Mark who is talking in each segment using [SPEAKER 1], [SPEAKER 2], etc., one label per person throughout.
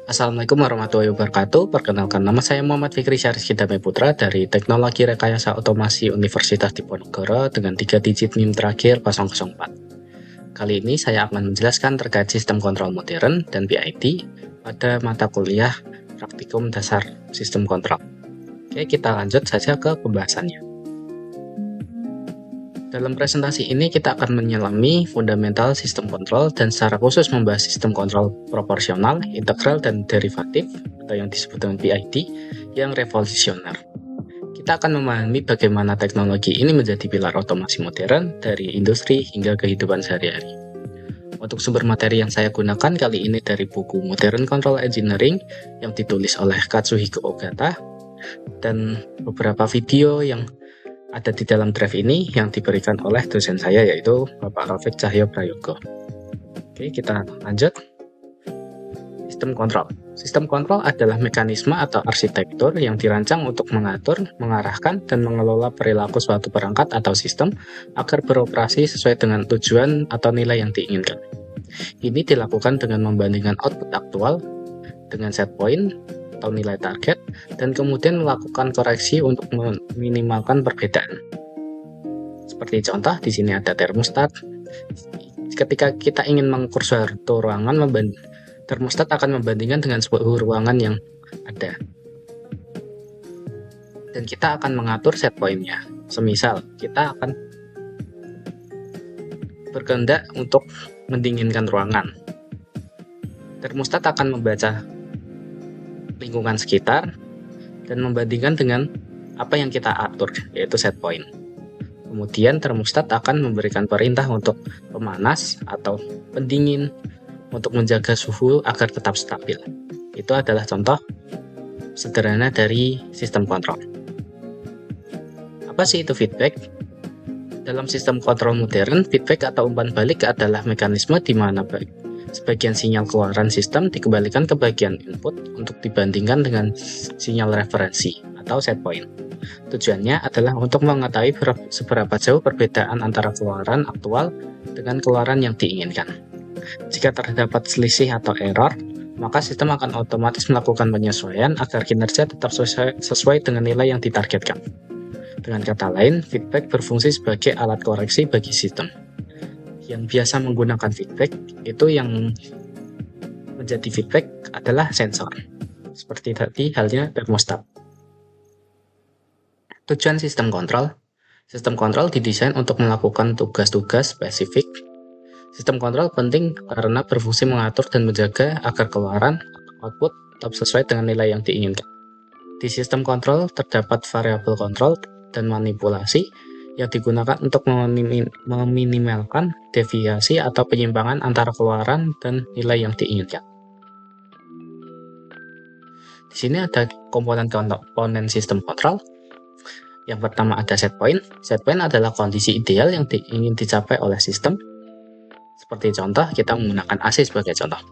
[SPEAKER 1] Assalamualaikum warahmatullahi wabarakatuh. Perkenalkan, nama saya Muhammad Fikri Syariski Damai Putra dari Teknologi Rekayasa Otomasi Universitas Diponegoro dengan 3 digit NIM terakhir 004. Kali ini saya akan menjelaskan terkait sistem kontrol modern dan PID pada mata kuliah Praktikum Dasar Sistem Kontrol. Oke, kita lanjut saja ke pembahasannya. Dalam presentasi ini kita akan menyelami fundamental sistem kontrol dan secara khusus membahas sistem kontrol proporsional, integral, dan derivatif atau yang disebut dengan PID yang revolusioner. Kita akan memahami bagaimana teknologi ini menjadi pilar otomasi modern dari industri hingga kehidupan sehari-hari. Untuk sumber materi yang saya gunakan kali ini dari buku Modern Control Engineering yang ditulis oleh Katsuhiko Ogata dan beberapa video yang ada di dalam drive ini yang diberikan oleh dosen saya yaitu Bapak Rafiq Cahyo Prayogo. Oke, kita lanjut. Sistem kontrol. Sistem kontrol adalah mekanisme atau arsitektur yang dirancang untuk mengatur, mengarahkan, dan mengelola perilaku suatu perangkat atau sistem agar beroperasi sesuai dengan tujuan atau nilai yang diinginkan. Ini dilakukan dengan membandingkan output aktual dengan set point atau nilai target, dan kemudian melakukan koreksi untuk meminimalkan perbedaan. Seperti contoh, di sini ada termostat. Ketika kita ingin mengukur suatu ruangan, termostat akan membandingkan dengan suhu ruangan yang ada. Dan kita akan mengatur set point-nya. Semisal, kita akan berkehendak untuk mendinginkan ruangan. Termostat akan membaca lingkungan sekitar dan membandingkan dengan apa yang kita atur, yaitu set point. Kemudian termostat akan memberikan perintah untuk pemanas atau pendingin untuk menjaga suhu agar tetap stabil. Itu adalah contoh sederhana dari sistem kontrol. Apa sih itu feedback? Dalam sistem kontrol modern, feedback atau umpan balik adalah mekanisme di mana sebagian sinyal keluaran sistem dikembalikan ke bagian input untuk dibandingkan dengan sinyal referensi atau set point. Tujuannya adalah untuk mengetahui seberapa jauh perbedaan antara keluaran aktual dengan keluaran yang diinginkan. Jika terdapat selisih atau error, maka sistem akan otomatis melakukan penyesuaian agar kinerja tetap sesuai dengan nilai yang ditargetkan. Dengan kata lain, feedback berfungsi sebagai alat koreksi bagi sistem. Yang biasa menggunakan feedback itu yang menjadi feedback adalah sensor, seperti tadi halnya termostat. Tujuan sistem kontrol didesain untuk melakukan tugas-tugas spesifik. Sistem kontrol penting karena berfungsi mengatur dan menjaga agar keluaran output tetap sesuai dengan nilai yang diinginkan. Di sistem kontrol terdapat variabel kontrol dan manipulasi yang digunakan untuk meminimalkan deviasi atau penyimpangan antara keluaran dan nilai yang diinginkan. Di sini ada komponen sistem kontrol. Yang pertama ada set point. Set point adalah kondisi ideal yang ingin dicapai oleh sistem. Seperti contoh, kita menggunakan AC sebagai contoh.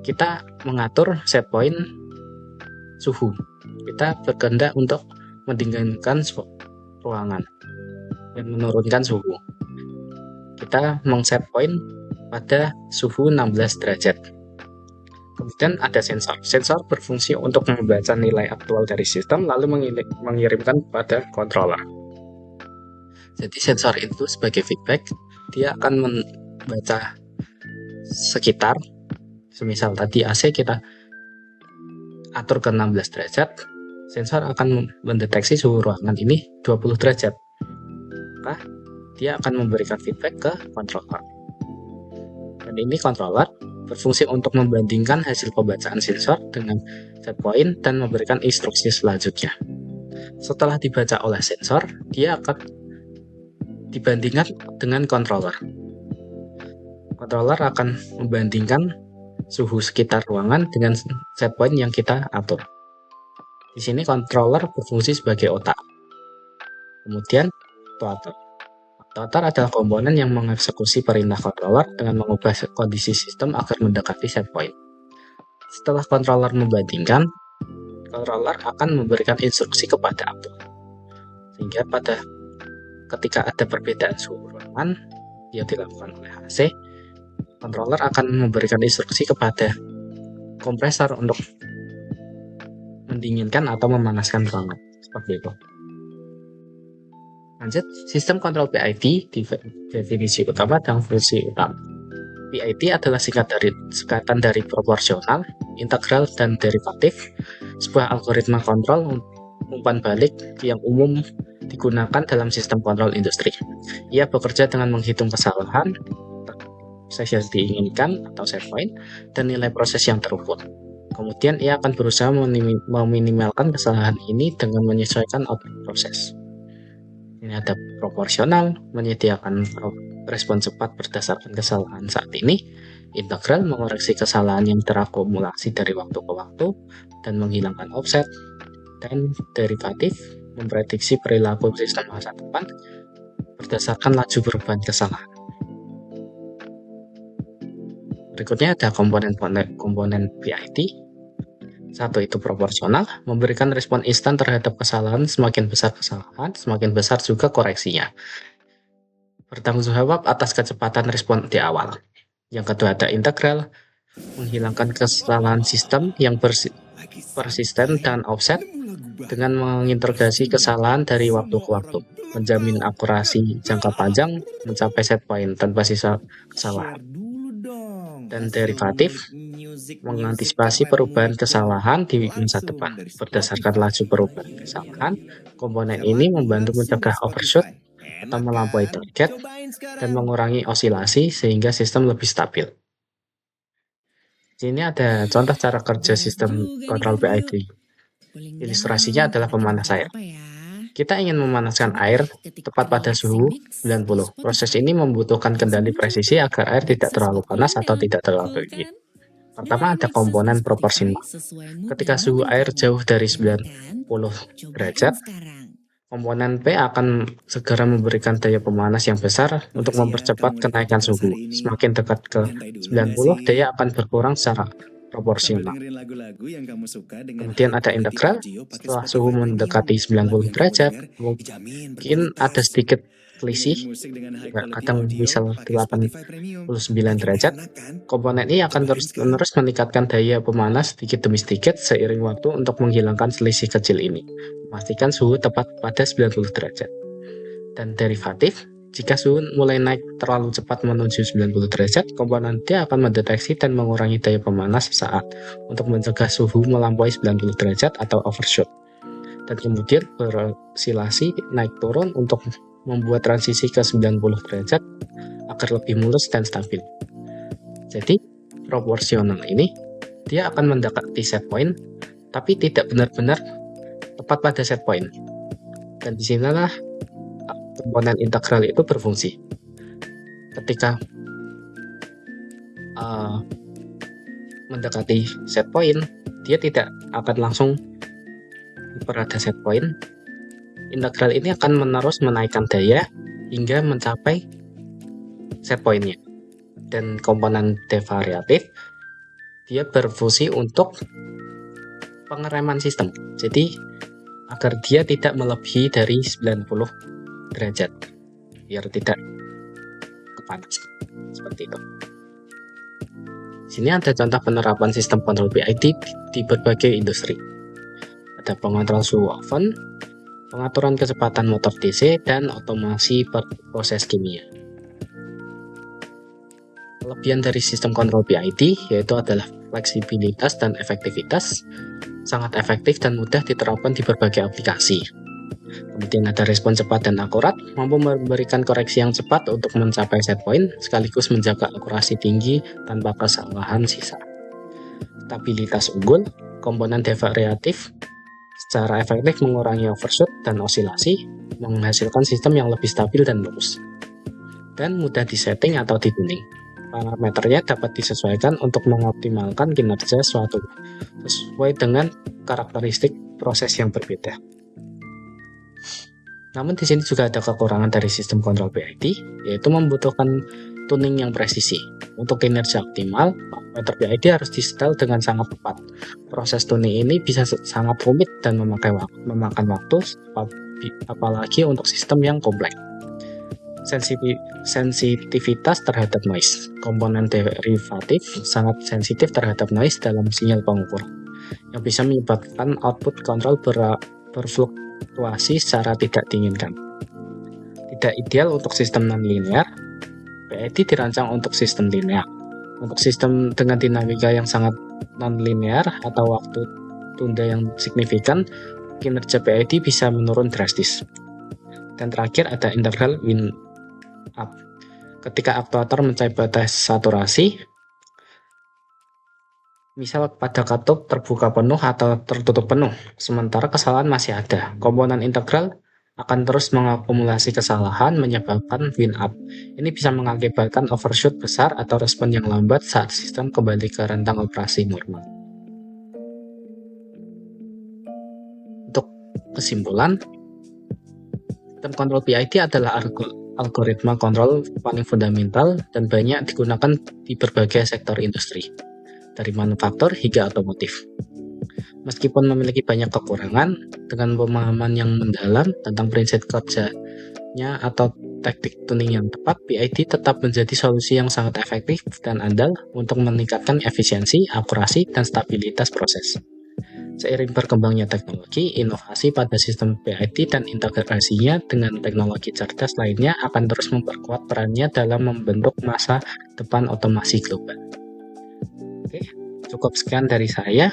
[SPEAKER 1] Kita mengatur set point suhu. Kita berkehendak untuk mendinginkan ruangan dan menurunkan suhu. Kita meng-set point pada suhu 16 derajat. Kemudian ada sensor. Sensor berfungsi untuk membaca nilai aktual dari sistem lalu mengirimkan pada controller. Jadi sensor itu sebagai feedback, dia akan membaca sekitar. Semisal tadi AC kita atur ke 16 derajat, sensor akan mendeteksi suhu ruangan ini 20 derajat. Maka dia akan memberikan feedback ke controller. Dan ini controller berfungsi untuk membandingkan hasil pembacaan sensor dengan set point dan memberikan instruksi selanjutnya. Setelah dibaca oleh sensor, dia akan dibandingkan dengan controller. Controller akan membandingkan suhu sekitar ruangan dengan set point yang kita atur. Di sini controller berfungsi sebagai otak. Kemudian actuator. Actuator adalah komponen yang mengeksekusi perintah controller dengan mengubah kondisi sistem agar mendekati set point. Setelah controller membandingkan, controller akan memberikan instruksi kepada actuator. Sehingga ketika ada perbedaan suhu ruangan yang dilakukan oleh AC, controller akan memberikan instruksi kepada kompresor untuk mendinginkan atau memanaskan ruangan. Seperti itu. Lanjut, sistem kontrol PID definisi utama dan fungsi utama. PID adalah singkatan dari proporsional, integral, dan derivatif, sebuah algoritma kontrol umpan balik yang umum digunakan dalam sistem kontrol industri. Ia bekerja dengan menghitung kesalahan, proses yang diinginkan atau set point, dan nilai proses yang terukur. Kemudian ia akan berusaha meminimalkan kesalahan ini dengan menyesuaikan output proses. Ini ada proporsional, menyediakan respon cepat berdasarkan kesalahan saat ini. Integral, mengoreksi kesalahan yang terakumulasi dari waktu ke waktu dan menghilangkan offset. Dan derivatif, memprediksi perilaku sistem masa depan berdasarkan laju perubahan kesalahan. Berikutnya ada komponen PID. Satu itu proporsional, memberikan respon instan terhadap kesalahan. Semakin besar kesalahan, semakin besar juga koreksinya. Bertanggung jawab atas kecepatan respon di awal. Yang kedua ada integral, menghilangkan kesalahan sistem yang persisten dan offset dengan mengintegrasi kesalahan dari waktu ke waktu, menjamin akurasi jangka panjang, mencapai set point tanpa sisa kesalahan. Dan derivatif, mengantisipasi perubahan kesalahan di masa depan berdasarkan laju perubahan kesalahan. Komponen ini membantu mencegah overshoot atau melampaui target dan mengurangi osilasi sehingga sistem lebih stabil. Sini ada contoh cara kerja sistem kontrol PID. Ilustrasinya adalah pemanas air. Kita ingin memanaskan air tepat pada suhu 90. Proses ini membutuhkan kendali presisi agar air tidak terlalu panas atau tidak terlalu dingin. Pertama ada komponen proporsional. Ketika suhu air jauh dari 90 derajat, komponen P akan segera memberikan daya pemanas yang besar untuk mempercepat kenaikan suhu. Semakin dekat ke 90, daya akan berkurang secara proporsional. Kemudian ada integral. Setelah suhu mendekati 90 derajat, mungkin ada sedikit selisih, kadang misal 89 derajat. Komponen ini akan terus-menerus meningkatkan daya pemanas sedikit demi sedikit seiring waktu untuk menghilangkan selisih kecil ini, memastikan suhu tepat pada 90 derajat. Dan derivatif, jika suhu mulai naik terlalu cepat menuju 90 derajat, komponen D akan mendeteksi dan mengurangi daya pemanas sesaat untuk mencegah suhu melampaui 90 derajat atau overshoot. Dan kemudian berosilasi naik turun untuk membuat transisi ke 90 derajat agar lebih mulus dan stabil. Jadi, proporsional ini dia akan mendekati set point, tapi tidak benar-benar tepat pada set point. Dan disinilah komponen integral itu berfungsi. Ketika mendekati set point, dia tidak akan langsung berada set point. Integral ini akan menerus menaikkan daya hingga mencapai set point-nya. Dan komponen D variatif, dia berfungsi untuk pengereman sistem. Jadi agar dia tidak melebihi dari 90 derajat biar tidak kepanasan, seperti itu. Sini ada contoh penerapan sistem kontrol PID di berbagai industri. Ada pengontrol suhu oven, pengaturan kecepatan motor DC, dan otomasi proses kimia. Kelebihan dari sistem kontrol PID yaitu adalah fleksibilitas dan efektivitas, sangat efektif dan mudah diterapkan di berbagai aplikasi. Kemudian ada respon cepat dan akurat, mampu memberikan koreksi yang cepat untuk mencapai set point, sekaligus menjaga akurasi tinggi tanpa kesalahan sisa. Stabilitas unggul, komponen D variatif secara efektif mengurangi overshoot dan osilasi, menghasilkan sistem yang lebih stabil dan lurus. Dan mudah disetting atau dituning. Parameternya dapat disesuaikan untuk mengoptimalkan kinerja suatu sesuai dengan karakteristik proses yang berbeda. Namun di sini juga ada kekurangan dari sistem kontrol PID, yaitu membutuhkan tuning yang presisi. Untuk kinerja optimal, parameter PID harus disetel dengan sangat tepat. Proses tuning ini bisa sangat rumit dan memakan waktu, apalagi untuk sistem yang kompleks. Sensitivitas terhadap noise. Komponen derivatif sangat sensitif terhadap noise dalam sinyal pengukur, yang bisa menyebabkan output kontrol berfluktuasi secara tidak diinginkan. Tidak ideal untuk sistem non-linear. PID dirancang untuk sistem linear. Untuk sistem dengan dinamika yang sangat non-linear atau waktu tunda yang signifikan, kinerja PID bisa menurun drastis. Dan terakhir ada integral win up. Ketika aktuator mencapai batas saturasi, misal pada katup terbuka penuh atau tertutup penuh, sementara kesalahan masih ada, komponen integral akan terus mengakumulasi kesalahan menyebabkan win up. Ini bisa mengakibatkan overshoot besar atau respon yang lambat saat sistem kembali ke rentang operasi normal. Untuk kesimpulan, sistem kontrol PID adalah algoritma kontrol paling fundamental dan banyak digunakan di berbagai sektor industri, dari manufaktur hingga otomotif. Meskipun memiliki banyak kekurangan, dengan pemahaman yang mendalam tentang prinsip kerjanya atau teknik tuning yang tepat, PID tetap menjadi solusi yang sangat efektif dan andal untuk meningkatkan efisiensi, akurasi, dan stabilitas proses. Seiring berkembangnya teknologi, inovasi pada sistem PID dan integrasinya dengan teknologi cerdas lainnya akan terus memperkuat perannya dalam membentuk masa depan otomasi global. Oke, cukup sekian dari saya.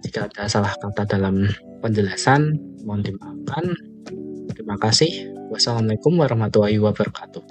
[SPEAKER 1] Jika ada salah kata dalam penjelasan, mohon dimaafkan. Terima kasih. Wassalamualaikum warahmatullahi wabarakatuh.